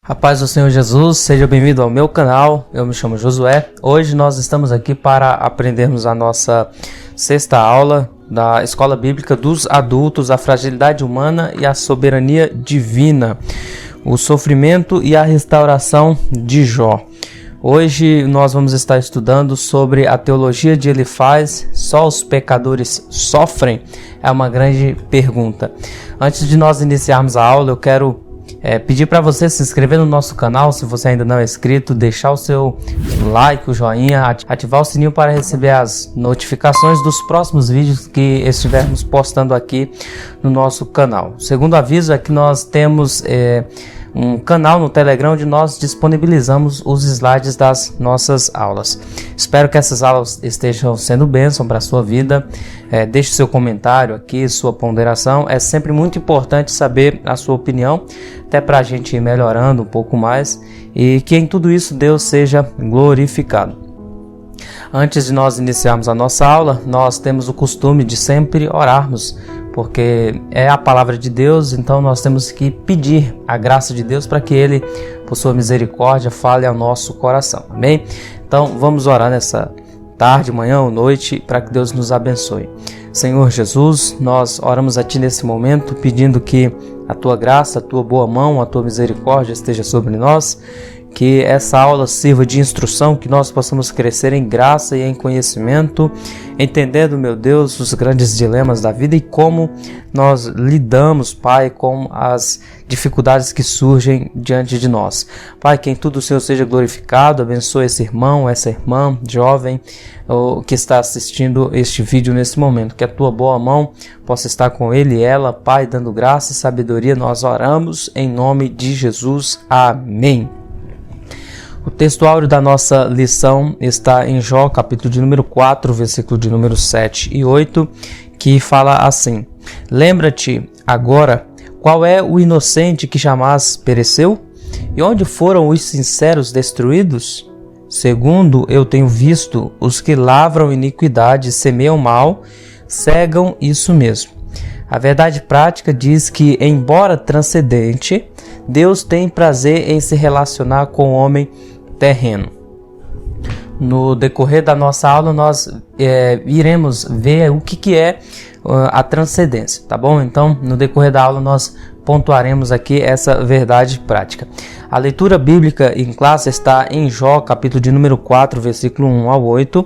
A paz do Senhor Jesus, seja bem-vindo ao meu canal, eu me chamo Josué. Hoje nós estamos aqui para aprendermos a nossa sexta aula da Escola Bíblica dos Adultos, a fragilidade humana e a soberania divina, o sofrimento e a restauração de Jó. Hoje nós vamos estar estudando sobre a teologia de Elifaz. Só os pecadores sofrem? É uma grande pergunta. Antes de nós iniciarmos a aula, eu quero pedir para você se inscrever no nosso canal, se você ainda não é inscrito, deixar o seu like, o joinha, ativar o sininho para receber as notificações dos próximos vídeos que estivermos postando aqui no nosso canal. O segundo aviso é que nós temos um canal no Telegram onde nós disponibilizamos os slides das nossas aulas. Espero que essas aulas estejam sendo bênção para a sua vida. Deixe seu comentário aqui, sua ponderação. É sempre muito importante saber a sua opinião, até para a gente ir melhorando um pouco mais e que em tudo isso Deus seja glorificado. Antes de nós iniciarmos a nossa aula, nós temos o costume de sempre orarmos, porque é a palavra de Deus, então nós temos que pedir a graça de Deus para que Ele, por sua misericórdia, fale ao nosso coração, amém? Então vamos orar nessa tarde, manhã ou noite, para que Deus nos abençoe. Senhor Jesus, nós oramos a Ti nesse momento, pedindo que a Tua graça, a Tua boa mão, a Tua misericórdia esteja sobre nós, que essa aula sirva de instrução, que nós possamos crescer em graça e em conhecimento, entendendo, meu Deus, os grandes dilemas da vida e como nós lidamos, Pai, com as dificuldades que surgem diante de nós. Pai, que em tudo o Senhor seja glorificado, abençoe esse irmão, essa irmã, jovem, que está assistindo este vídeo nesse momento, que a Tua boa mão possa estar com ele e ela, Pai, dando graça e sabedoria, nós oramos em nome de Jesus. Amém. O texto áureo da nossa lição está em Jó, capítulo de número 4, versículo de número 7 e 8, que fala assim: Lembra-te agora qual é o inocente que jamais pereceu? E onde foram os sinceros destruídos? Segundo eu tenho visto, os que lavram iniquidade e semeiam mal, cegam isso mesmo. A verdade prática diz que, embora transcendente, Deus tem prazer em se relacionar com o homem terreno. No decorrer da nossa aula nós iremos ver o que é a transcendência, tá bom? Então no decorrer da aula nós pontuaremos aqui essa verdade prática. A leitura bíblica em classe está em Jó, capítulo de número 4, versículo 1 ao 8,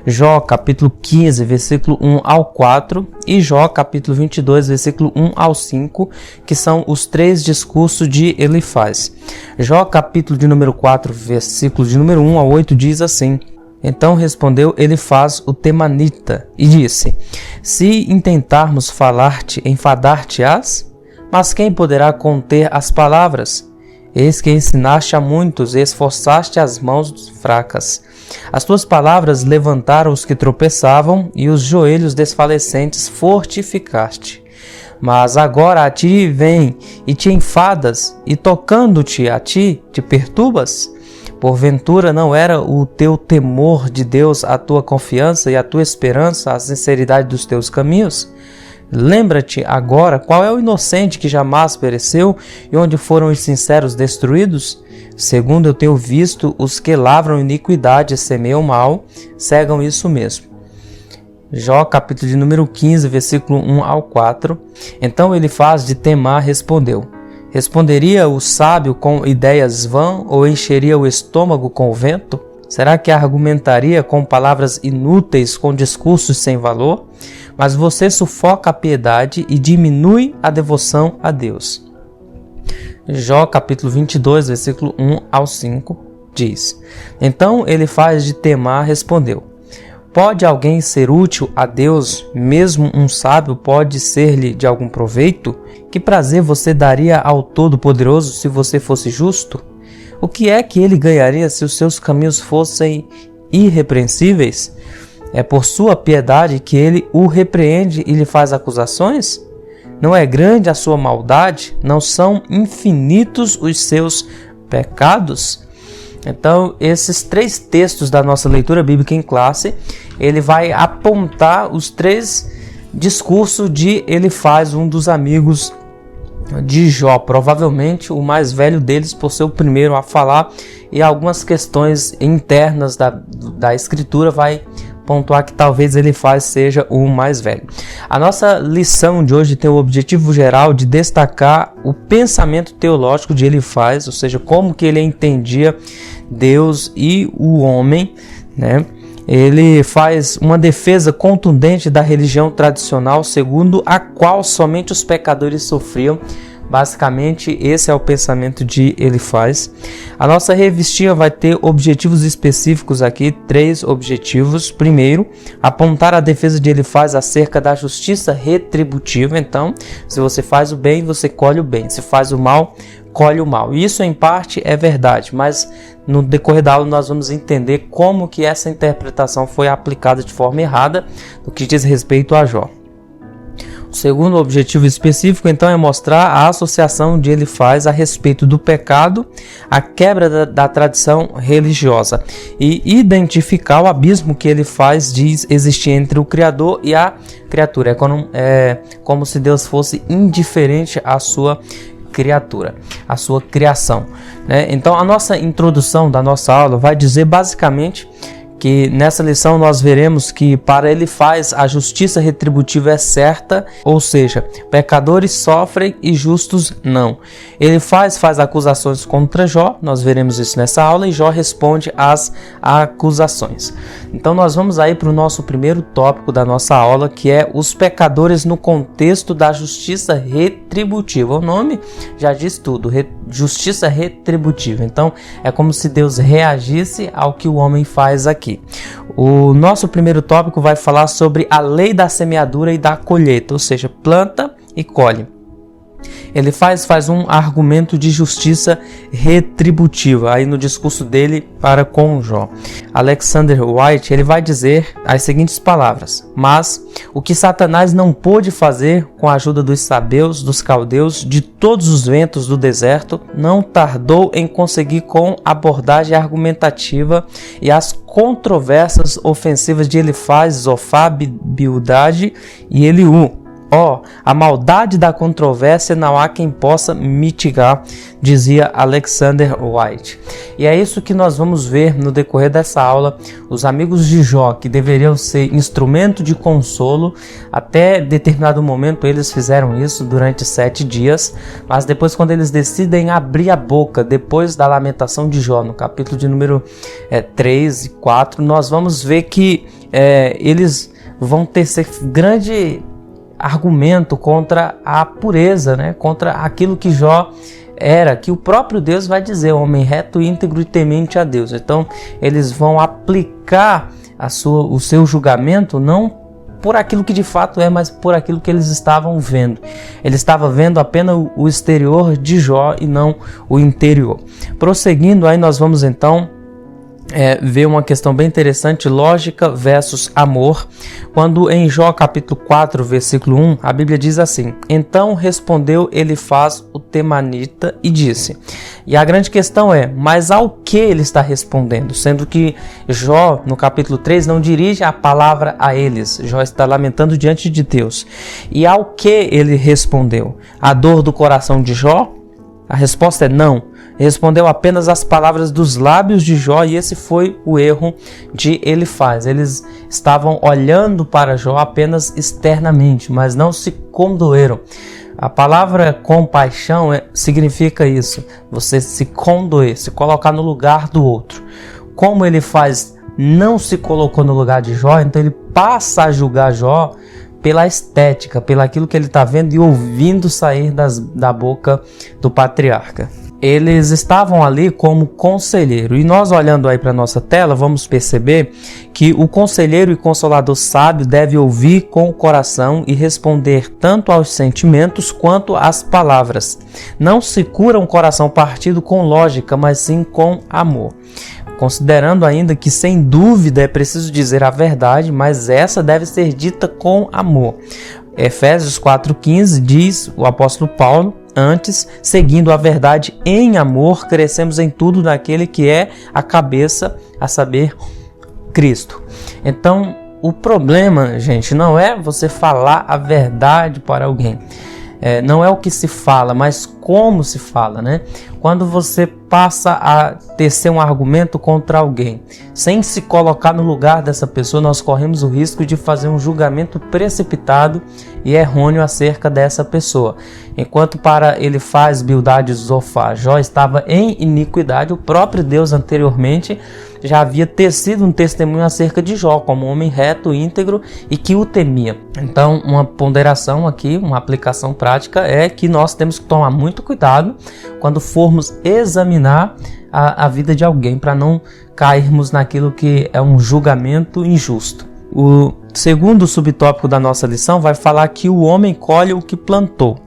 Jó, capítulo 15, versículo 1 ao 4 e Jó, capítulo 22, versículo 1 ao 5, que são os três discursos de Elifaz. Jó, capítulo de número 4, versículo de número 1 ao 8 diz assim: Então respondeu Elifaz o temanita e disse: Se intentarmos falar-te, enfadar-te-ás? Mas quem poderá conter as palavras? Eis que ensinaste a muitos e esforçaste as mãos fracas. As tuas palavras levantaram os que tropeçavam e os joelhos desfalecentes fortificaste. Mas agora a ti vem e te enfadas, e tocando-te a ti, te perturbas? Porventura não era o teu temor de Deus a tua confiança e a tua esperança a sinceridade dos teus caminhos? Lembra-te agora qual é o inocente que jamais pereceu e onde foram os sinceros destruídos? Segundo eu tenho visto, os que lavram iniquidade e semeiam mal, cegam isso mesmo. Jó, capítulo de número 15, versículo 1 ao 4. Então Elifaz de Temar respondeu: Responderia o sábio com ideias vãs ou encheria o estômago com o vento? Será que argumentaria com palavras inúteis, com discursos sem valor? Mas você sufoca a piedade e diminui a devoção a Deus. Jó, capítulo 22, versículo 1 ao 5, diz: Então Elifaz de Temar respondeu: Pode alguém ser útil a Deus, mesmo um sábio pode ser-lhe de algum proveito? Que prazer você daria ao Todo-Poderoso se você fosse justo? O que é que ele ganharia se os seus caminhos fossem irrepreensíveis? É por sua piedade que ele o repreende e lhe faz acusações? Não é grande a sua maldade? Não são infinitos os seus pecados? Então, esses três textos da nossa leitura bíblica em classe, ele vai apontar os três discursos de Elifaz, um dos amigos de Jó, provavelmente o mais velho deles, por ser o primeiro a falar, e algumas questões internas da escritura vai pontuar que talvez Elifaz seja o mais velho. A nossa lição de hoje tem o objetivo geral de destacar o pensamento teológico de Elifaz, ou seja, como que ele entendia Deus e o homem, né? Ele faz uma defesa contundente da religião tradicional, segundo a qual somente os pecadores sofriam. Basicamente, esse é o pensamento de Elifaz. A nossa revistinha vai ter objetivos específicos aqui, 3 objetivos. Primeiro, apontar a defesa de Elifaz acerca da justiça retributiva. Então, se você faz o bem, você colhe o bem. Se faz o mal, colhe o mal. Isso, em parte, é verdade, mas no decorrer da aula nós vamos entender como que essa interpretação foi aplicada de forma errada no que diz respeito a Jó. O segundo objetivo específico, então, é mostrar a associação de Elifaz a respeito do pecado, a quebra da tradição religiosa e identificar o abismo que Elifaz diz existir entre o Criador e a criatura. É como se Deus fosse indiferente à sua criatura, a sua criação, né? Então, a nossa introdução da nossa aula vai dizer basicamente que nessa lição nós veremos que para Elifaz a justiça retributiva é certa, ou seja, pecadores sofrem e justos não. Elifaz faz acusações contra Jó, nós veremos isso nessa aula, e Jó responde às acusações. Então nós vamos aí para o nosso primeiro tópico da nossa aula, que é os pecadores no contexto da justiça retributiva. O nome já diz tudo, justiça retributiva. Então é como se Deus reagisse ao que o homem faz aqui. O nosso primeiro tópico vai falar sobre a lei da semeadura e da colheita, ou seja, planta e colhe. Ele faz um argumento de justiça retributiva aí no discurso dele para com Jó. Alexander White ele vai dizer as seguintes palavras: mas o que Satanás não pôde fazer com a ajuda dos sabeus, dos caldeus, de todos os ventos do deserto, não tardou em conseguir com abordagem argumentativa e as controvérsias ofensivas de Elifaz, Zofá, Bildade e Eliú. A maldade da controvérsia não há quem possa mitigar, dizia Alexander White. E é isso que nós vamos ver no decorrer dessa aula. Os amigos de Jó, que deveriam ser instrumento de consolo, até determinado momento eles fizeram isso durante 7 dias, mas depois, quando eles decidem abrir a boca, depois da lamentação de Jó, no capítulo de número 3 e 4, nós vamos ver que eles vão tecer grande argumento contra a pureza, né? Contra aquilo que Jó era, que o próprio Deus vai dizer, homem reto, íntegro e temente a Deus. Então eles vão aplicar o seu julgamento não por aquilo que de fato é, mas por aquilo que eles estavam vendo. Ele estava vendo apenas o exterior de Jó e não o interior. Prosseguindo, aí nós vamos então ver uma questão bem interessante, lógica versus amor, quando em Jó capítulo 4, versículo 1, a Bíblia diz assim: então respondeu Elifaz o temanita e disse. E a grande questão é, mas ao que ele está respondendo? Sendo que Jó, no capítulo 3, não dirige a palavra a eles. Jó está lamentando diante de Deus. E ao que ele respondeu? A dor do coração de Jó? A resposta é não. Respondeu apenas as palavras dos lábios de Jó, e esse foi o erro de Elifaz. Eles estavam olhando para Jó apenas externamente, mas não se condoeram. A palavra compaixão significa isso, você se condoer, se colocar no lugar do outro. Como Elifaz não se colocou no lugar de Jó, então ele passa a julgar Jó pela estética, pelo aquilo que ele está vendo e ouvindo sair da boca do patriarca. Eles estavam ali como conselheiro, e nós olhando aí para a nossa tela vamos perceber que o conselheiro e consolador sábio deve ouvir com o coração e responder tanto aos sentimentos quanto às palavras. Não se cura um coração partido com lógica, mas sim com amor. Considerando ainda que sem dúvida é preciso dizer a verdade, mas essa deve ser dita com amor. Efésios 4,15 diz o apóstolo Paulo: antes, seguindo a verdade em amor, crescemos em tudo naquele que é a cabeça, a saber, Cristo. Então, o problema, gente, não é você falar a verdade para alguém. não é o que se fala, mas como se fala, né? Quando você passa a tecer um argumento contra alguém, sem se colocar no lugar dessa pessoa, nós corremos o risco de fazer um julgamento precipitado e errôneo acerca dessa pessoa. Enquanto para Elifaz, Bildade e Zofar, Jó estava em iniquidade, o próprio Deus anteriormente já havia tecido um testemunho acerca de Jó, como um homem reto, íntegro e que o temia. Então, uma ponderação aqui, uma aplicação prática é que nós temos que tomar muito cuidado quando formos examinar a vida de alguém, para não cairmos naquilo que é um julgamento injusto. O segundo subtópico da nossa lição vai falar que o homem colhe o que plantou.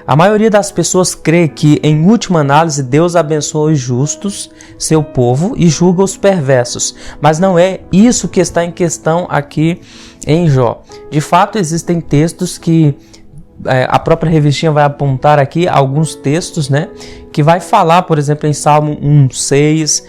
A maioria das pessoas crê que, em última análise, Deus abençoa os justos, seu povo, e julga os perversos. Mas não é isso que está em questão aqui em Jó. De fato, existem textos que a própria revistinha vai apontar aqui alguns textos, né, que vai falar, por exemplo, em Salmo 1:6,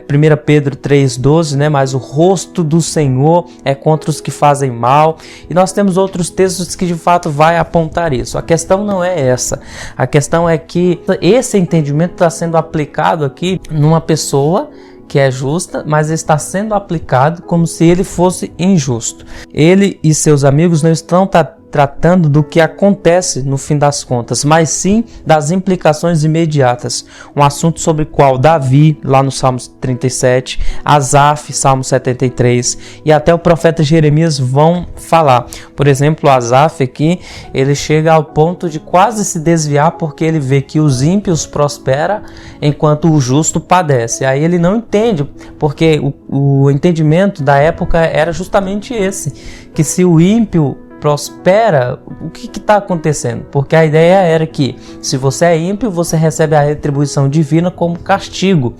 1 Pedro 3:12, né, mas o rosto do Senhor é contra os que fazem mal. E nós temos outros textos que de fato vai apontar isso. A questão não é essa. A questão é que esse entendimento está sendo aplicado aqui numa pessoa que é justa, mas está sendo aplicado como se ele fosse injusto. Ele e seus amigos não estão tratando do que acontece no fim das contas, mas sim das implicações imediatas. Um assunto sobre o qual Davi, lá no Salmo 37, Asaf, Salmo 73, e até o profeta Jeremias vão falar. Por exemplo, Asaf aqui, ele chega ao ponto de quase se desviar porque ele vê que os ímpios prosperam enquanto o justo padece. Aí ele não entende, porque o entendimento da época era justamente esse, que se o ímpio prospera, o que está acontecendo? Porque a ideia era que se você é ímpio, você recebe a retribuição divina como castigo.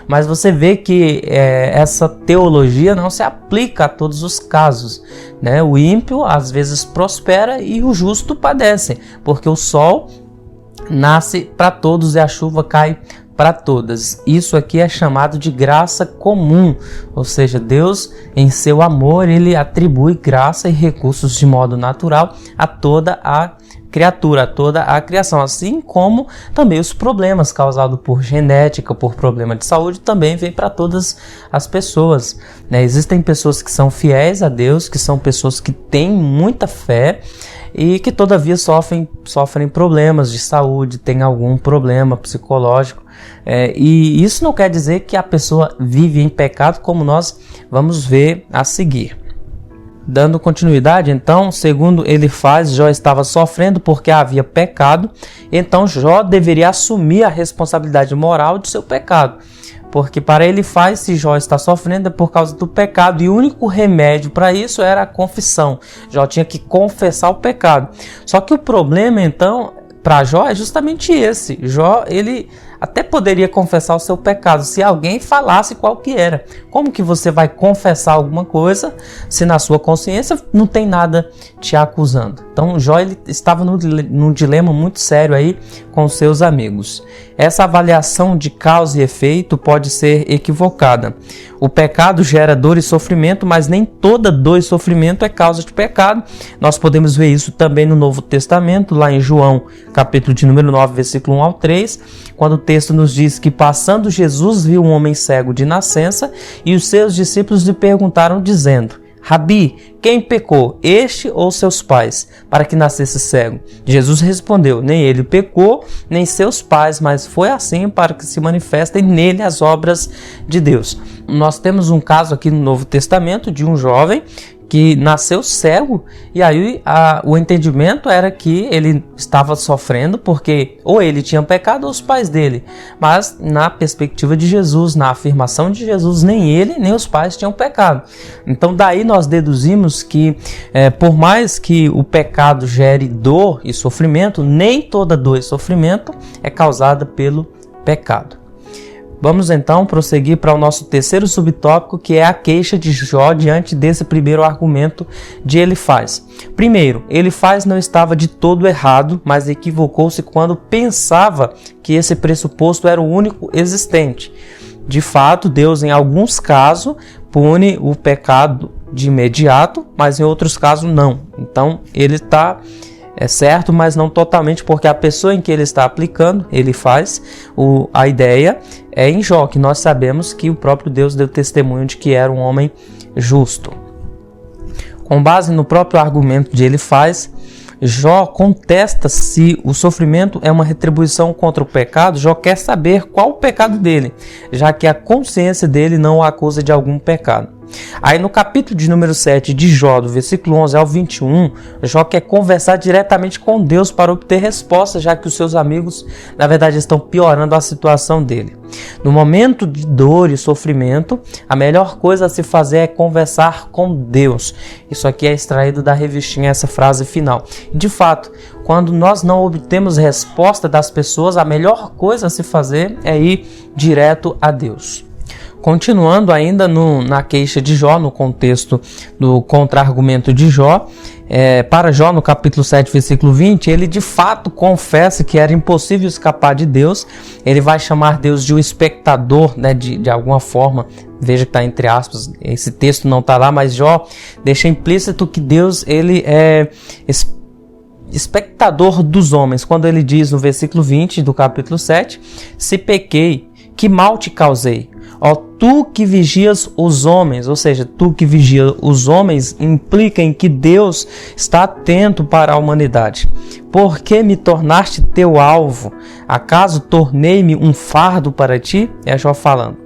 Mas você vê que essa teologia não se aplica a todos os casos, né? O ímpio às vezes prospera e o justo padece, porque o sol nasce para todos e a chuva cai para todas. Isso aqui é chamado de graça comum, ou seja, Deus, em seu amor, ele atribui graça e recursos de modo natural a toda a criatura, a toda a criação, assim como também os problemas causados por genética, por problema de saúde, também vêm para todas as pessoas, né? Existem pessoas que são fiéis a Deus, que são pessoas que têm muita fé e que todavia sofrem problemas de saúde, têm algum problema psicológico. E isso não quer dizer que a pessoa vive em pecado, como nós vamos ver a seguir. Dando continuidade, então, segundo Elifaz, Jó estava sofrendo porque havia pecado, então Jó deveria assumir a responsabilidade moral de seu pecado. Porque para Elifaz, se Jó está sofrendo é por causa do pecado, e o único remédio para isso era a confissão. Jó tinha que confessar o pecado. Só que o problema, então, para Jó é justamente esse. Jó, ele até poderia confessar o seu pecado se alguém falasse qual que era. Como que você vai confessar alguma coisa se na sua consciência não tem nada te acusando? Então Jó, ele estava num dilema muito sério aí com seus amigos. Essa avaliação de causa e efeito pode ser equivocada. O pecado gera dor e sofrimento, mas nem toda dor e sofrimento é causa de pecado. Nós podemos ver isso também no Novo Testamento, lá em João, capítulo de número 9, versículo 1 ao 3, quando o texto nos diz que, passando Jesus, viu um homem cego de nascença, e os seus discípulos lhe perguntaram, dizendo: Rabi, quem pecou, este ou seus pais, para que nascesse cego? Jesus respondeu: nem ele pecou, nem seus pais, mas foi assim para que se manifestem nele as obras de Deus. Nós temos um caso aqui no Novo Testamento de um jovem que nasceu cego, e aí o entendimento era que ele estava sofrendo porque ou ele tinha pecado ou os pais dele, mas na perspectiva de Jesus, na afirmação de Jesus, nem ele nem os pais tinham pecado. Então daí nós deduzimos que por mais que o pecado gere dor e sofrimento, nem toda dor e sofrimento é causada pelo pecado. Vamos então prosseguir para o nosso terceiro subtópico, que é a queixa de Jó diante desse primeiro argumento de Elifaz. Primeiro, Elifaz não estava de todo errado, mas equivocou-se quando pensava que esse pressuposto era o único existente. De fato, Deus, em alguns casos, pune o pecado de imediato, mas em outros casos não. Então, ele está é certo, mas não totalmente, porque a pessoa em que ele está aplicando, ele faz, a ideia é em Jó, que nós sabemos que o próprio Deus deu testemunho de que era um homem justo. Com base no próprio argumento de Elifaz, Jó contesta se o sofrimento é uma retribuição contra o pecado. Jó quer saber qual o pecado dele, já que a consciência dele não o acusa de algum pecado. Aí no capítulo de número 7 de Jó, do versículo 11 ao 21, Jó quer conversar diretamente com Deus para obter resposta, já que os seus amigos, na verdade, estão piorando a situação dele. No momento de dor e sofrimento, a melhor coisa a se fazer é conversar com Deus. Isso aqui é extraído da revistinha, essa frase final. De fato, quando nós não obtemos resposta das pessoas, a melhor coisa a se fazer é ir direto a Deus. Continuando ainda na queixa de Jó, no contexto do contra-argumento de Jó, para Jó, no capítulo 7, versículo 20, ele de fato confessa que era impossível escapar de Deus. Ele vai chamar Deus de um espectador, né, de alguma forma. Veja que está entre aspas, esse texto não está lá, mas Jó deixa implícito que Deus ele é espectador dos homens. Quando ele diz no versículo 20 do capítulo 7, se pequei, que mal te causei? Ó, tu que vigias os homens, ou seja, tu que vigia os homens, implica em que Deus está atento para a humanidade. Por que me tornaste teu alvo? Acaso tornei-me um fardo para ti? É Jó falando.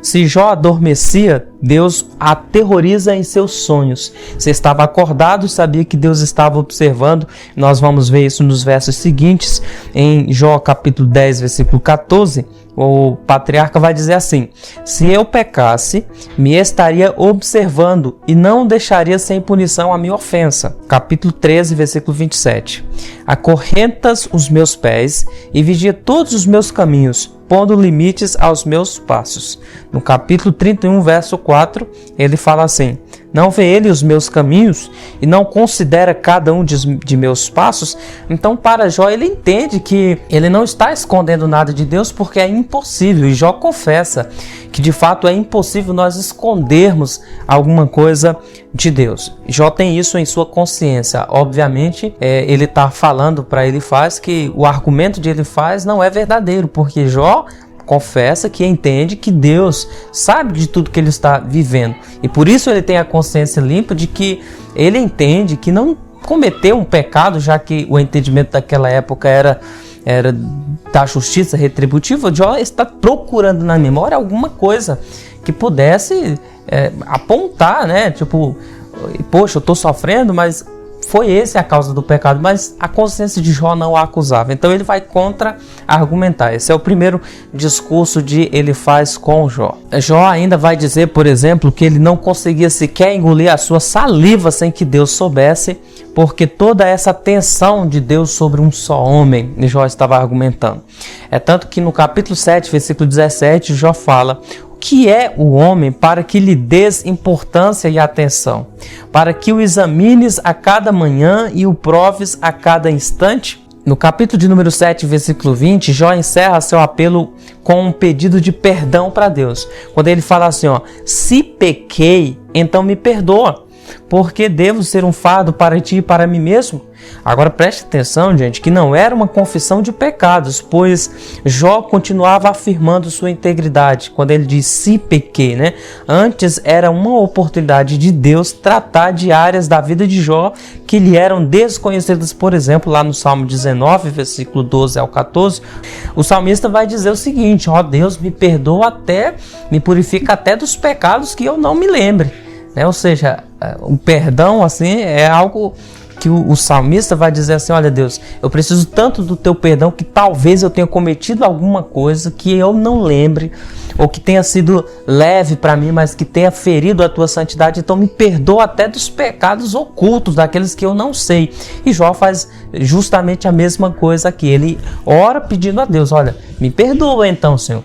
Se Jó adormecia, Deus aterroriza em seus sonhos. Se estava acordado, sabia que Deus estava observando. Nós vamos ver isso nos versos seguintes. Em Jó capítulo 10, versículo 14, o patriarca vai dizer assim: se eu pecasse, me estaria observando e não deixaria sem punição a minha ofensa. Capítulo 13, versículo 27. Acorrentas os meus pés e vigia todos os meus caminhos, pondo limites aos meus passos. No capítulo 31, verso 4, ele fala assim: não vê ele os meus caminhos e não considera cada um de meus passos? Então, para Jó, ele entende que ele não está escondendo nada de Deus, porque é impossível. E Jó confessa que de fato é impossível nós escondermos alguma coisa de Deus. Jó tem isso em sua consciência. Obviamente, ele está falando para Elifaz que o argumento de Elifaz não é verdadeiro, porque Jó confessa que entende que Deus sabe de tudo que ele está vivendo. E por isso ele tem a consciência limpa de que ele entende que não cometeu um pecado, já que o entendimento daquela época era da justiça retributiva. Jó está procurando na memória alguma coisa que pudesse apontar, né? Tipo, poxa, eu estou sofrendo, mas foi essa a causa do pecado, mas a consciência de Jó não o acusava. Então ele vai contra-argumentar. Esse é o primeiro discurso de Elifaz com Jó. Jó ainda vai dizer, por exemplo, que ele não conseguia sequer engolir a sua saliva sem que Deus soubesse, porque toda essa tensão de Deus sobre um só homem, Jó estava argumentando. É tanto que no capítulo 7, versículo 17, Jó fala: que é o homem para que lhe des importância e atenção, para que o examines a cada manhã e o proves a cada instante? No capítulo de número 7, versículo 20, Jó encerra seu apelo com um pedido de perdão para Deus. Quando ele fala assim, se pequei, então me perdoa, porque devo ser um fardo para ti e para mim mesmo? Agora preste atenção, gente, que não era uma confissão de pecados, pois Jó continuava afirmando sua integridade quando ele diz se pequei, né? Antes era uma oportunidade de Deus tratar de áreas da vida de Jó que lhe eram desconhecidas. Por exemplo, lá no Salmo 19, versículo 12 ao 14, o salmista vai dizer o seguinte: Deus, me perdoa me purifica até dos pecados que eu não me lembre, né? Ou seja, o perdão assim é algo que o salmista vai dizer assim: olha Deus, eu preciso tanto do teu perdão que talvez eu tenha cometido alguma coisa que eu não lembre, ou que tenha sido leve para mim, mas que tenha ferido a tua santidade, então me perdoa até dos pecados ocultos, daqueles que eu não sei. E Jó faz justamente a mesma coisa aqui, ele ora pedindo a Deus: olha, me perdoa então, Senhor.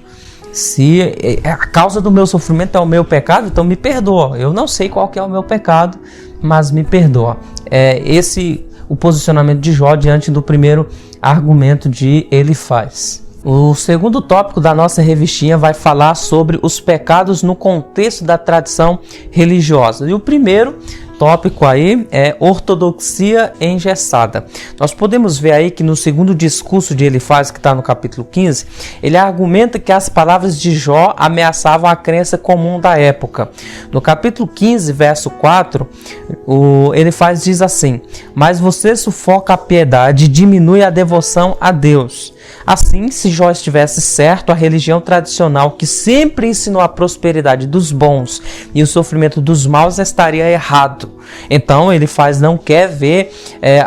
Se a causa do meu sofrimento é o meu pecado, então me perdoa. Eu não sei qual que é o meu pecado, mas me perdoa. Esse o posicionamento de Jó diante do primeiro argumento de Elifaz. O segundo tópico da nossa revistinha vai falar sobre os pecados no contexto da tradição religiosa. E o primeiro tópico aí é ortodoxia engessada. Nós podemos ver aí que no segundo discurso de Elifaz, que está no capítulo 15, ele argumenta que as palavras de Jó ameaçavam a crença comum da época. No capítulo 15, verso 4, Elifaz diz assim: mas você sufoca a piedade e diminui a devoção a Deus. Assim, se Jó estivesse certo, a religião tradicional que sempre ensinou a prosperidade dos bons e o sofrimento dos maus estaria errado. Então, Elifaz não quer ver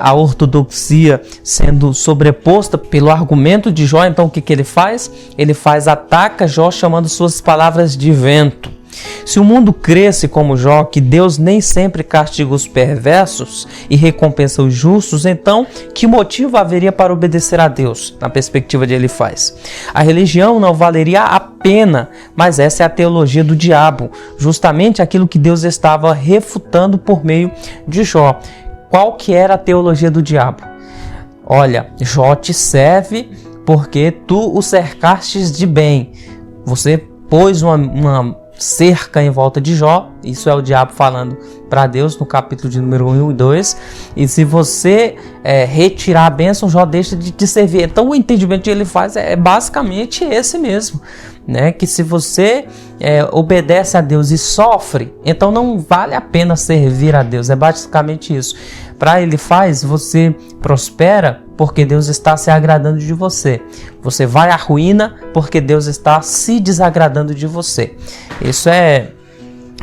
a ortodoxia sendo sobreposta pelo argumento de Jó. Então, o que ele faz? Elifaz ataca Jó chamando suas palavras de vento. Se o mundo cresce como Jó, que Deus nem sempre castiga os perversos e recompensa os justos, então que motivo haveria para obedecer a Deus, na perspectiva de Elifaz? A religião não valeria a pena, mas essa é a teologia do diabo, justamente aquilo que Deus estava refutando por meio de Jó. Qual que era a teologia do diabo? Olha, Jó te serve porque tu o cercastes de bem. Você pôs uma cerca em volta de Jó, isso é o diabo falando para Deus no capítulo de número 1 e 2, e se você retirar a bênção, Jó deixa de te servir. Então o entendimento que ele faz é basicamente esse mesmo, né? Que se você obedece a Deus e sofre, então não vale a pena servir a Deus, é basicamente isso. Para Elifaz, você prospera porque Deus está se agradando de você. Você vai à ruína porque Deus está se desagradando de você. Isso é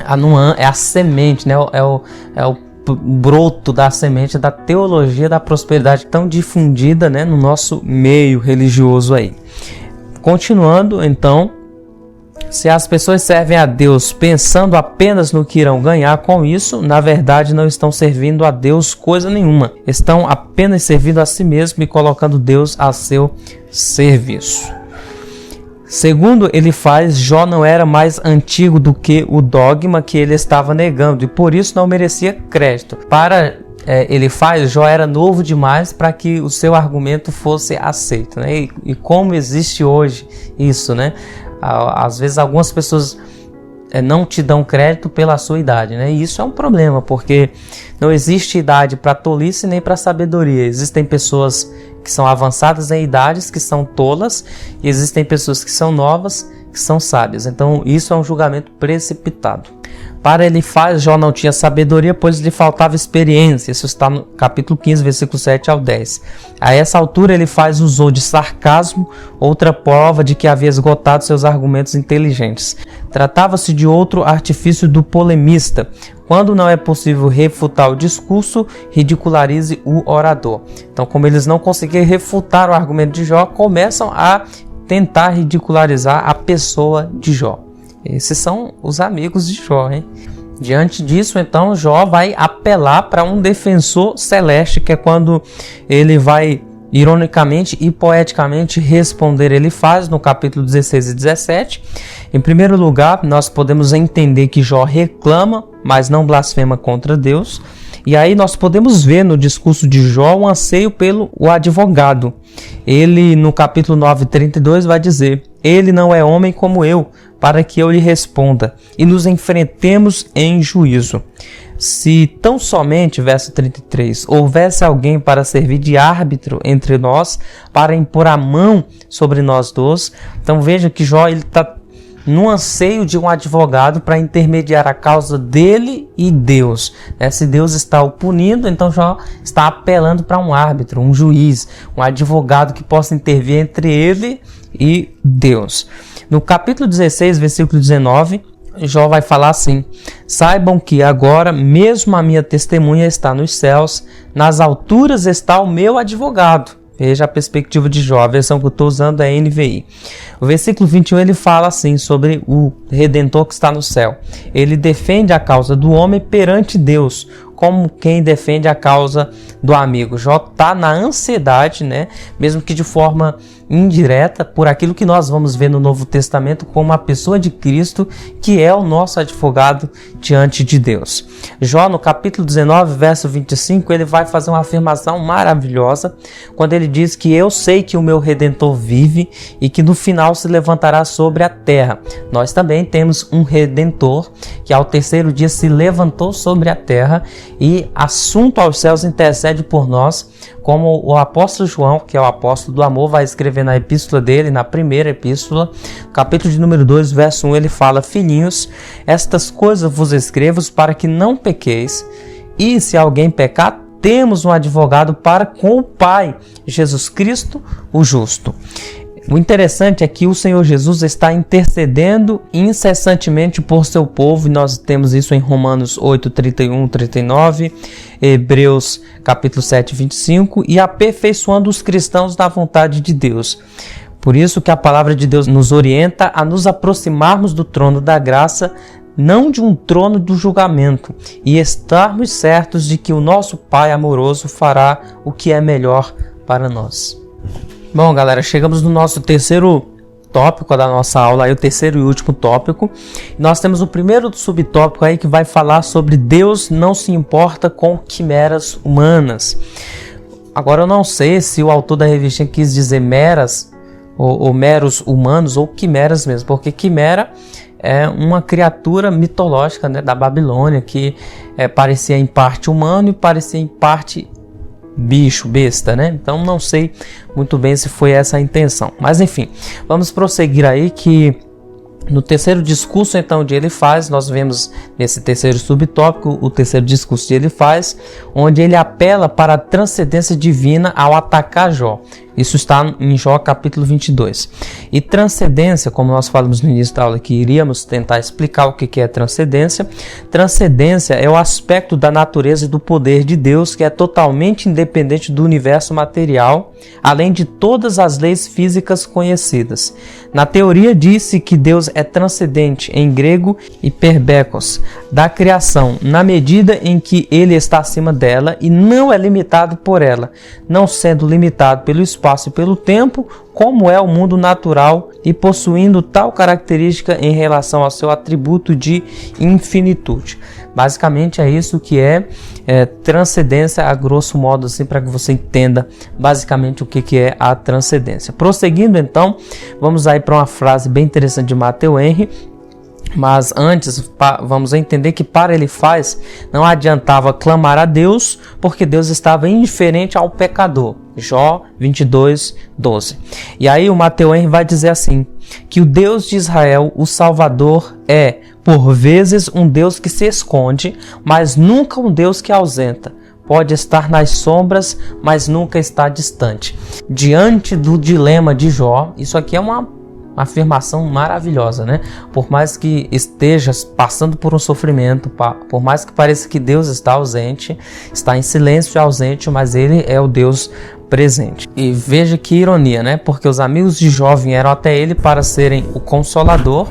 a semente, né? É o broto da semente da teologia da prosperidade tão difundida, né, no nosso meio religioso aí. Continuando, então, se as pessoas servem a Deus pensando apenas no que irão ganhar com isso, na verdade não estão servindo a Deus coisa nenhuma. Estão apenas servindo a si mesmo e colocando Deus a seu serviço. Segundo Elifaz, Jó não era mais antigo do que o dogma que ele estava negando e por isso não merecia crédito. Para Elifaz, Jó era novo demais para que o seu argumento fosse aceito, né? E como existe hoje isso, né? Às vezes algumas pessoas não te dão crédito pela sua idade, né? E isso é um problema, porque não existe idade para tolice nem para sabedoria. Existem pessoas que são avançadas em idades, que são tolas, e existem pessoas que são novas, que são sábias. Então isso é um julgamento precipitado. Para Elifaz, Jó não tinha sabedoria, pois lhe faltava experiência. Isso está no capítulo 15, versículo 7 ao 10. A essa altura, Elifaz usou de sarcasmo, outra prova de que havia esgotado seus argumentos inteligentes. Tratava-se de outro artifício do polemista. Quando não é possível refutar o discurso, ridicularize o orador. Então, como eles não conseguiram refutar o argumento de Jó, começam a tentar ridicularizar a pessoa de Jó. Esses são os amigos de Jó, hein? Diante disso, então, Jó vai apelar para um defensor celeste, que é quando ele vai, ironicamente e poeticamente, responder Elifaz no capítulo 16 e 17. Em primeiro lugar, nós podemos entender que Jó reclama, mas não blasfema contra Deus. E aí nós podemos ver no discurso de Jó um anseio pelo advogado. Ele, no capítulo 9, 32, vai dizer: ele não é homem como eu, para que eu lhe responda, e nos enfrentemos em juízo. Se tão somente, verso 33, houvesse alguém para servir de árbitro entre nós, para impor a mão sobre nós dois. Então veja que Jó está no anseio de um advogado para intermediar a causa dele e Deus. Se Deus está o punindo, então Jó está apelando para um árbitro, um juiz, um advogado que possa intervir entre ele e Deus. No capítulo 16, versículo 19, Jó vai falar assim: saibam que agora mesmo a minha testemunha está nos céus, nas alturas está o meu advogado. Veja a perspectiva de Jó, a versão que eu estou usando é NVI. O versículo 21 ele fala assim sobre o Redentor que está no céu. Ele defende a causa do homem perante Deus, como quem defende a causa do amigo. Jó está na ansiedade, né? Mesmo que de forma indireta por aquilo que nós vamos ver no Novo Testamento como a pessoa de Cristo, que é o nosso advogado diante de Deus. Jó, no capítulo 19, verso 25, ele vai fazer uma afirmação maravilhosa, quando ele diz que eu sei que o meu Redentor vive e que no final se levantará sobre a terra. Nós também temos um Redentor que ao terceiro dia se levantou sobre a terra e assunto aos céus intercede por nós, como o apóstolo João, que é o apóstolo do amor, vai escrever na epístola dele, na primeira epístola, capítulo de número 2, verso 1, ele fala: filhinhos, estas coisas vos escrevo para que não pequeis, e se alguém pecar, temos um advogado para com o Pai, Jesus Cristo, o justo. O interessante é que o Senhor Jesus está intercedendo incessantemente por seu povo, e nós temos isso em Romanos 8, 31, 39, Hebreus capítulo 7, 25, e aperfeiçoando os cristãos na vontade de Deus. Por isso que a palavra de Deus nos orienta a nos aproximarmos do trono da graça, não de um trono do julgamento, e estarmos certos de que o nosso Pai amoroso fará o que é melhor para nós. Bom, galera, chegamos no nosso terceiro tópico da nossa aula, aí o terceiro e último tópico. Nós temos o primeiro subtópico aí que vai falar sobre Deus não se importa com quimeras humanas. Agora eu não sei se o autor da revistinha quis dizer meras ou meros humanos ou quimeras mesmo, porque quimera é uma criatura mitológica, né, da Babilônia que parecia em parte humano e parecia em parte bicho, besta, né? Então não sei muito bem se foi essa a intenção. Mas enfim, vamos prosseguir aí que no terceiro discurso então de Elifaz, nós vemos nesse terceiro subtópico o terceiro discurso de Elifaz, onde ele apela para a transcendência divina ao atacar Jó. Isso está em Jó capítulo 22. E transcendência, como nós falamos no início da aula, que iríamos tentar explicar o que é transcendência. Transcendência é o aspecto da natureza e do poder de Deus que é totalmente independente do universo material, além de todas as leis físicas conhecidas. Na teoria diz-se que Deus é transcendente, em grego hiperbekos, da criação, na medida em que ele está acima dela e não é limitado por ela, não sendo limitado pelo espaço e pelo tempo, como é o mundo natural, e possuindo tal característica em relação ao seu atributo de infinitude. Basicamente é isso que é transcendência, a grosso modo, assim, para que você entenda basicamente o que é a transcendência. Prosseguindo então, vamos aí para uma frase bem interessante de Matthew Henry. Mas antes, vamos entender que para Elifaz não adiantava clamar a Deus, porque Deus estava indiferente ao pecador. Jó 22, 12. E aí o Matthew Henry vai dizer assim, que o Deus de Israel, o Salvador, é, por vezes, um Deus que se esconde, mas nunca um Deus que ausenta. Pode estar nas sombras, mas nunca está distante. Diante do dilema de Jó, isso aqui é uma afirmação maravilhosa, né? Por mais que esteja passando por um sofrimento, por mais que pareça que Deus está ausente, está em silêncio e ausente, mas ele é o Deus presente. E veja que ironia, né? Porque os amigos de Jó vieram até ele para serem o consolador,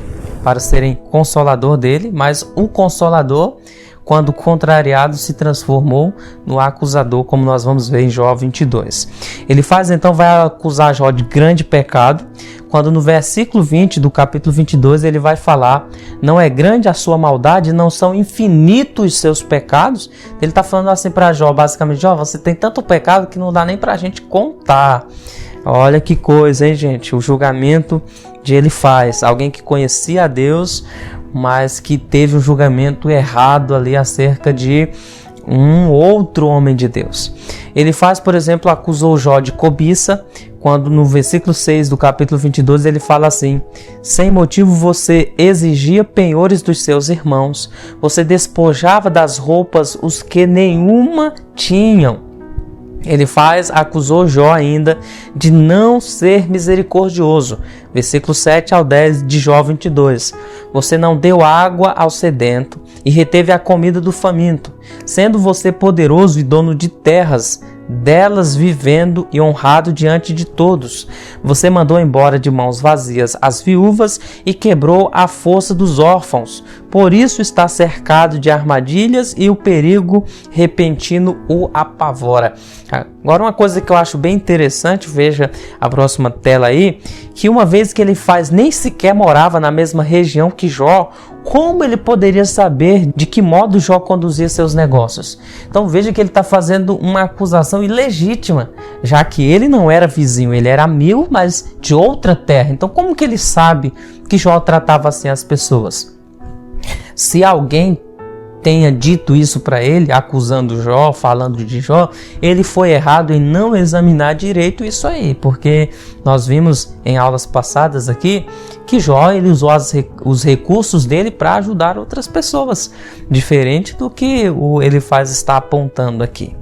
dele, mas o consolador, quando contrariado, se transformou no acusador, como nós vamos ver em Jó 22. Elifaz então vai acusar Jó de grande pecado, quando no versículo 20 do capítulo 22 ele vai falar: não é grande a sua maldade, não são infinitos seus pecados. Ele está falando assim para Jó, basicamente: Jó, você tem tanto pecado que não dá nem para a gente contar. Olha que coisa, hein, gente? O julgamento de Elifaz, alguém que conhecia a Deus, mas que teve um julgamento errado ali acerca de um outro homem de Deus. Elifaz, por exemplo, acusou Jó de cobiça, quando no versículo 6 do capítulo 22 ele fala assim: sem motivo você exigia penhores dos seus irmãos, você despojava das roupas os que nenhuma tinham. Elifaz acusou Jó ainda de não ser misericordioso. Versículo 7 ao 10 de Jó 22. Você não deu água ao sedento e reteve a comida do faminto. Sendo você poderoso e dono de terras, delas vivendo e honrado diante de todos. Você mandou embora de mãos vazias as viúvas e quebrou a força dos órfãos. Por isso está cercado de armadilhas e o perigo repentino o apavora. Agora uma coisa que eu acho bem interessante, veja a próxima tela aí, que uma vez que ele faz, nem sequer morava na mesma região que Jó, como ele poderia saber de que modo Jó conduzia seus negócios? Então veja que ele está fazendo uma acusação ilegítima, já que ele não era vizinho, ele era amigo, mas de outra terra. Então como que ele sabe que Jó tratava assim as pessoas? Se alguém tenha dito isso para ele, acusando Jó, falando de Jó, ele foi errado em não examinar direito isso aí, porque nós vimos em aulas passadas aqui que Jó ele usou os recursos dele para ajudar outras pessoas, diferente do que ele faz estar apontando aqui.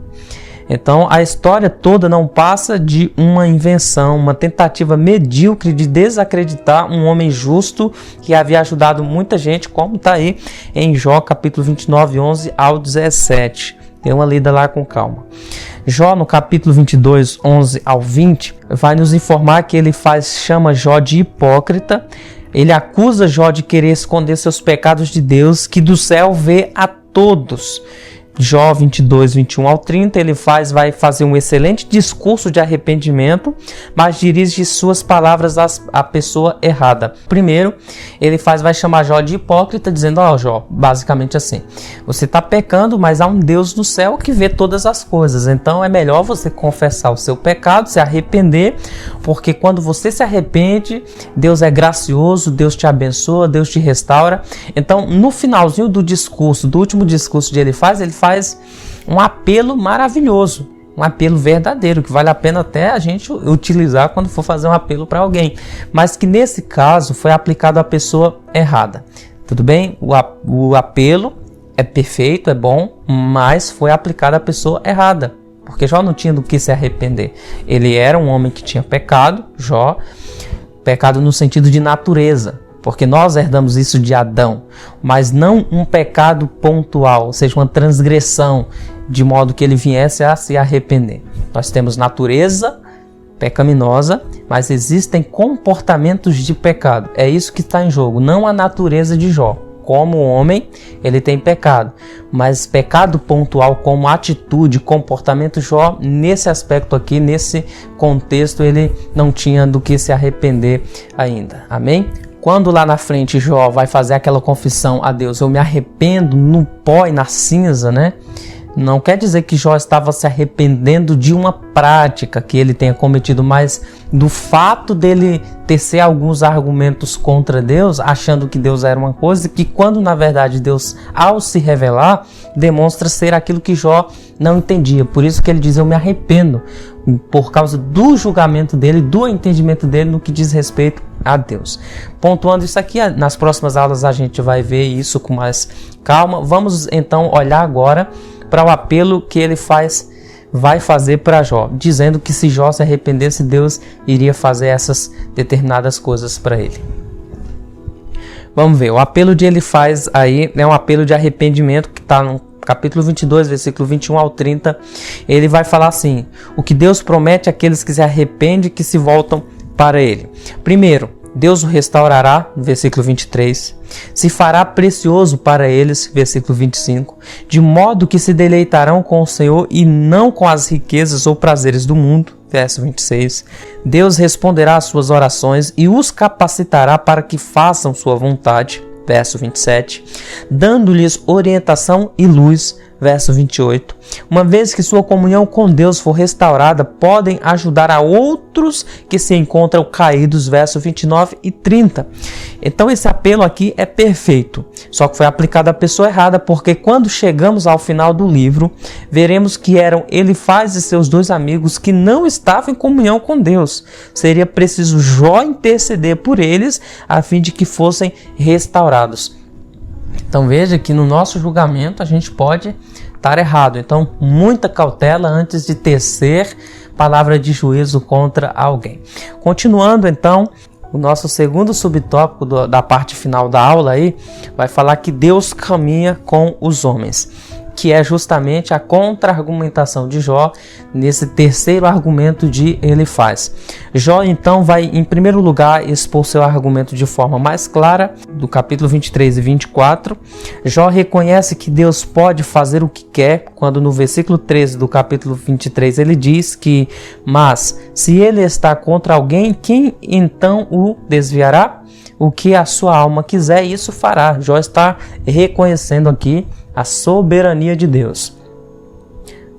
Então a história toda não passa de uma invenção, uma tentativa medíocre de desacreditar um homem justo que havia ajudado muita gente, como está aí em Jó capítulo 29, 11 ao 17. Dê uma lida lá com calma. Jó no capítulo 22, 11 ao 20, vai nos informar que ele chama Jó de hipócrita. Ele acusa Jó de querer esconder seus pecados de Deus, que do céu vê a todos. Jó 22, 21 ao 30, ele vai fazer um excelente discurso de arrependimento, mas dirige suas palavras à pessoa errada. Primeiro, ele vai chamar Jó de hipócrita, dizendo, Jó, basicamente assim, você está pecando, mas há um Deus no céu que vê todas as coisas, então é melhor você confessar o seu pecado, se arrepender, porque quando você se arrepende, Deus é gracioso, Deus te abençoa, Deus te restaura. Então, no finalzinho do discurso, do último discurso que ele faz um apelo maravilhoso, um apelo verdadeiro, que vale a pena até a gente utilizar quando for fazer um apelo para alguém, mas que nesse caso foi aplicado à pessoa errada. Tudo bem? O apelo é perfeito, é bom, mas foi aplicado à pessoa errada, porque Jó não tinha do que se arrepender. Ele era um homem que tinha pecado, Jó, pecado no sentido de natureza, porque nós herdamos isso de Adão, mas não um pecado pontual, ou seja, uma transgressão, de modo que ele viesse a se arrepender. Nós temos natureza pecaminosa, mas existem comportamentos de pecado. É isso que está em jogo, não a natureza de Jó. Como homem, ele tem pecado, mas pecado pontual como atitude, comportamento, Jó, nesse aspecto aqui, nesse contexto, ele não tinha do que se arrepender ainda. Amém? Quando lá na frente Jó vai fazer aquela confissão a Deus, eu me arrependo no pó e na cinza, né? Não quer dizer que Jó estava se arrependendo de uma prática que ele tenha cometido, mas do fato dele tecer alguns argumentos contra Deus, achando que Deus era uma coisa, que quando na verdade Deus, ao se revelar, demonstra ser aquilo que Jó não entendia. Por isso que ele diz, eu me arrependo, por causa do julgamento dele, do entendimento dele no que diz respeito a Deus. Pontuando isso aqui, nas próximas aulas a gente vai ver isso com mais calma. Vamos então olhar agora para o apelo que ele vai fazer para Jó, dizendo que se Jó se arrependesse, Deus iria fazer essas determinadas coisas para ele. Vamos ver, o apelo que ele faz aí é um apelo de arrependimento que está no capítulo 22, versículo 21 ao 30, ele vai falar assim, o que Deus promete àqueles que se arrependem e que se voltam para ele. Primeiro, Deus o restaurará, versículo 23, se fará precioso para eles, versículo 25, de modo que se deleitarão com o Senhor e não com as riquezas ou prazeres do mundo, verso 26. Deus responderá às suas orações e os capacitará para que façam sua vontade, verso 27, dando-lhes orientação e luz, verso 28. Uma vez que sua comunhão com Deus for restaurada, podem ajudar a outros que se encontram caídos, verso 29 e 30. Então esse apelo aqui é perfeito, só que foi aplicado à pessoa errada, porque quando chegamos ao final do livro, veremos que eram Elifaz e seus dois amigos que não estavam em comunhão com Deus. Seria preciso Jó interceder por eles, a fim de que fossem restaurados. Então veja que no nosso julgamento a gente pode estar errado. Então muita cautela antes de tecer palavra de juízo contra alguém. Continuando então, o nosso segundo subtópico da parte final da aula aí vai falar que Deus caminha com os homens. que é justamente a contra-argumentação de Jó nesse terceiro argumento de Elifaz. Jó então vai em primeiro lugar expor seu argumento de forma mais clara, do capítulo 23 e 24. Jó reconhece que Deus pode fazer o que quer, quando no versículo 13 do capítulo 23 ele diz que: mas se ele está contra alguém, quem então o desviará? O que a sua alma quiser, isso fará. Jó está reconhecendo aqui a soberania de Deus.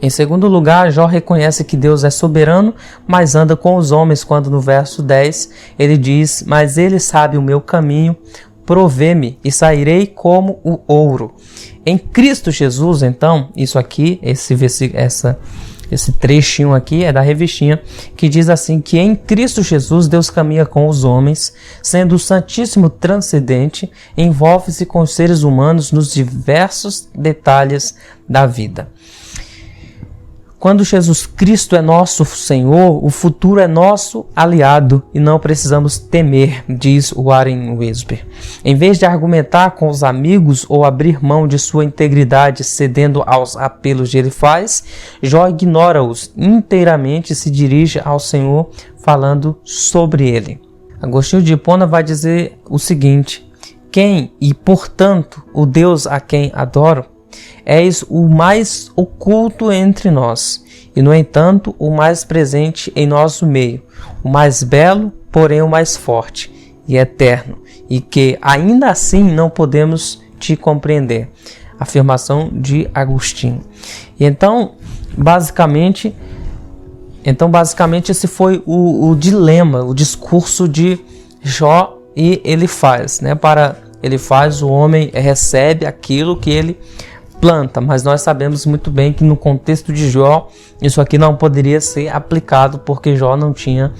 Em segundo lugar, Jó reconhece que Deus é soberano, mas anda com os homens, quando no verso 10 ele diz: mas ele sabe o meu caminho, provê-me e sairei como o ouro. Em Cristo Jesus, então, isso aqui, esse trechinho aqui é da revistinha, que diz assim, que em Cristo Jesus Deus caminha com os homens, sendo o Santíssimo transcendente, envolve-se com os seres humanos nos diversos detalhes da vida. Quando Jesus Cristo é nosso Senhor, o futuro é nosso aliado e não precisamos temer, diz Warren Wiersbe. Em vez de argumentar com os amigos ou abrir mão de sua integridade cedendo aos apelos de Elifaz, Jó ignora-os inteiramente e se dirige ao Senhor falando sobre ele. Agostinho de Hipona vai dizer o seguinte: quem e, portanto, o Deus a quem adoro, és o mais oculto entre nós, e no entanto o mais presente em nosso meio, o mais belo, porém o mais forte e eterno, e que ainda assim não podemos te compreender. Afirmação de Agostinho. E então basicamente esse foi o dilema, o discurso de Jó e Elifaz, né? Para Elifaz, o homem recebe aquilo que ele planta, mas nós sabemos muito bem que no contexto de Jó, isso aqui não poderia ser aplicado, porque Jó não tinha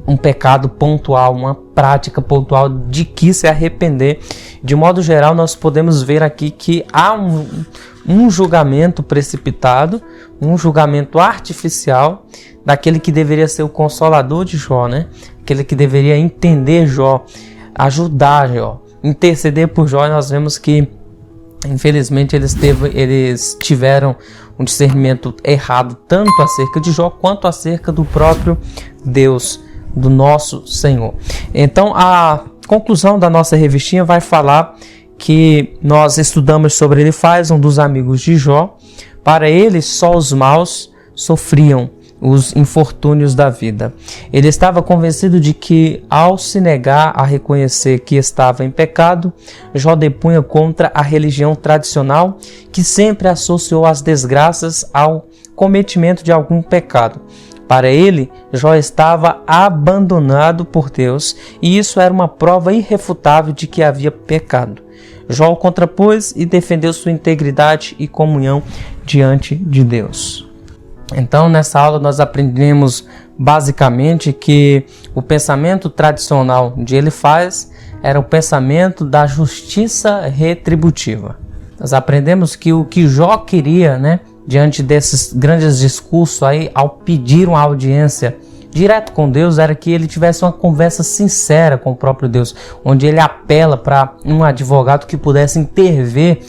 um pecado pontual, uma prática pontual de que se arrepender. De modo geral, nós podemos ver aqui que há um julgamento precipitado, um julgamento artificial daquele que deveria ser o consolador de Jó, né? Aquele que deveria entender Jó, ajudar Jó, interceder por Jó. E nós vemos que infelizmente eles tiveram um discernimento errado tanto acerca de Jó quanto acerca do próprio Deus, do nosso Senhor. Então a conclusão da nossa revistinha vai falar que nós estudamos sobre Elifaz, um dos amigos de Jó. Para ele só os maus sofriam os infortúnios da vida. Ele estava convencido de que, ao se negar a reconhecer que estava em pecado, Jó depunha contra a religião tradicional, que sempre associou as desgraças ao cometimento de algum pecado. Para ele, Jó estava abandonado por Deus, e isso era uma prova irrefutável de que havia pecado. Jó o contrapôs e defendeu sua integridade e comunhão diante de Deus. Então, nessa aula nós aprendemos basicamente que o pensamento tradicional de Elifaz era o pensamento da justiça retributiva. Nós aprendemos que o que Jó queria, né, diante desses grandes discursos aí, ao pedir uma audiência direto com Deus, era que ele tivesse uma conversa sincera com o próprio Deus, onde ele apela para um advogado que pudesse intervir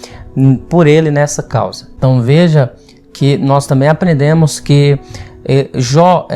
por ele nessa causa. Então veja que nós também aprendemos que Jó,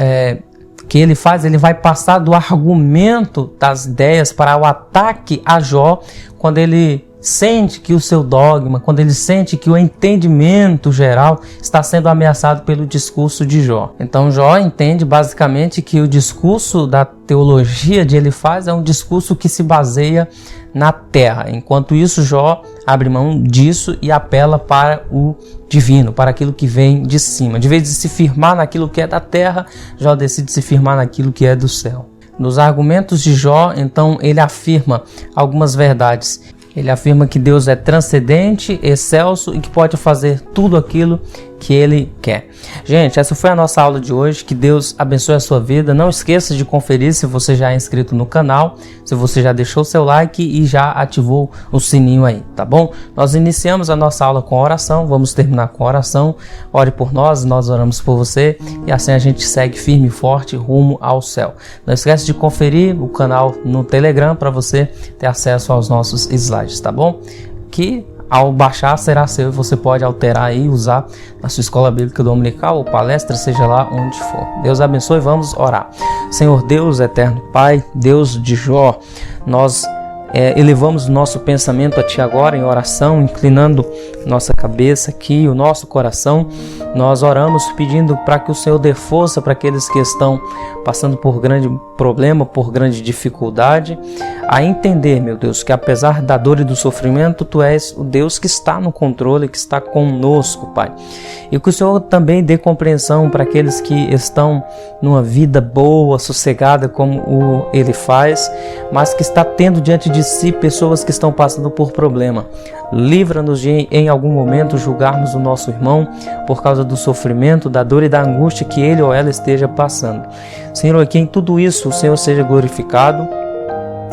que ele vai passar do argumento das ideias para o ataque a Jó, quando ele sente que o seu dogma, quando ele sente que o entendimento geral está sendo ameaçado pelo discurso de Jó. Então Jó entende basicamente que o discurso da teologia de Elifaz é um discurso que se baseia na terra. Enquanto isso, Jó abre mão disso e apela para o divino, para aquilo que vem de cima. De vez de se firmar naquilo que é da terra, Jó decide se firmar naquilo que é do céu. Nos argumentos de Jó, então, ele afirma algumas verdades. Ele afirma que Deus é transcendente, excelso e que pode fazer tudo aquilo que Ele quer. Gente, essa foi a nossa aula de hoje. Que Deus abençoe a sua vida. Não esqueça de conferir se você já é inscrito no canal, se você já deixou seu like e já ativou o sininho aí, tá bom? Nós iniciamos a nossa aula com oração, vamos terminar com oração. Ore por nós, nós oramos por você e assim a gente segue firme e forte rumo ao céu. Não esquece de conferir o canal no Telegram para você ter acesso aos nossos slides, tá bom? Que ao baixar será seu e você pode alterar e usar na sua escola bíblica dominical ou palestra, seja lá onde for. Deus abençoe, vamos orar. Senhor Deus, eterno Pai, Deus de Jó, nós elevamos o nosso pensamento a Ti agora em oração, inclinando nossa cabeça aqui, o nosso coração. Nós oramos pedindo para que o Senhor dê força para aqueles que estão passando por grande problema, por grande dificuldade, a entender, meu Deus, que apesar da dor e do sofrimento, Tu és o Deus que está no controle, que está conosco, Pai. E que o Senhor também dê compreensão para aqueles que estão numa vida boa, sossegada, como Ele faz, mas que está tendo diante de si pessoas que estão passando por problema. Livra-nos de, em algum momento, julgarmos o nosso irmão por causa do sofrimento, da dor e da angústia que ele ou ela esteja passando. Senhor, que em tudo isso o Senhor seja glorificado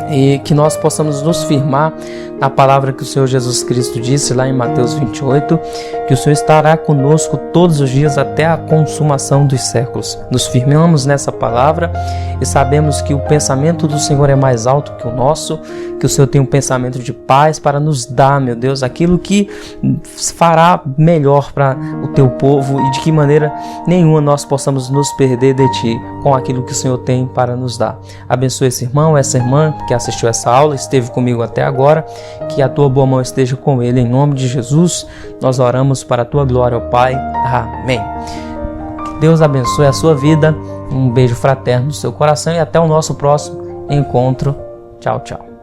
e que nós possamos nos firmar na palavra que o Senhor Jesus Cristo disse lá em Mateus 28, que o Senhor estará conosco todos os dias até a consumação dos séculos. Nos firmamos nessa palavra e sabemos que o pensamento do Senhor é mais alto que o nosso, que o Senhor tem um pensamento de paz para nos dar, meu Deus, aquilo que fará melhor para o Teu povo e de que maneira nenhuma nós possamos nos perder de Ti com aquilo que o Senhor tem para nos dar. Abençoe esse irmão, essa irmã que assistiu essa aula, esteve comigo até agora, que a Tua boa mão esteja com ele, em nome de Jesus. Nós oramos para a Tua glória, ó Pai. Amém. Deus abençoe a sua vida, um beijo fraterno no seu coração e até o nosso próximo encontro. Tchau, tchau.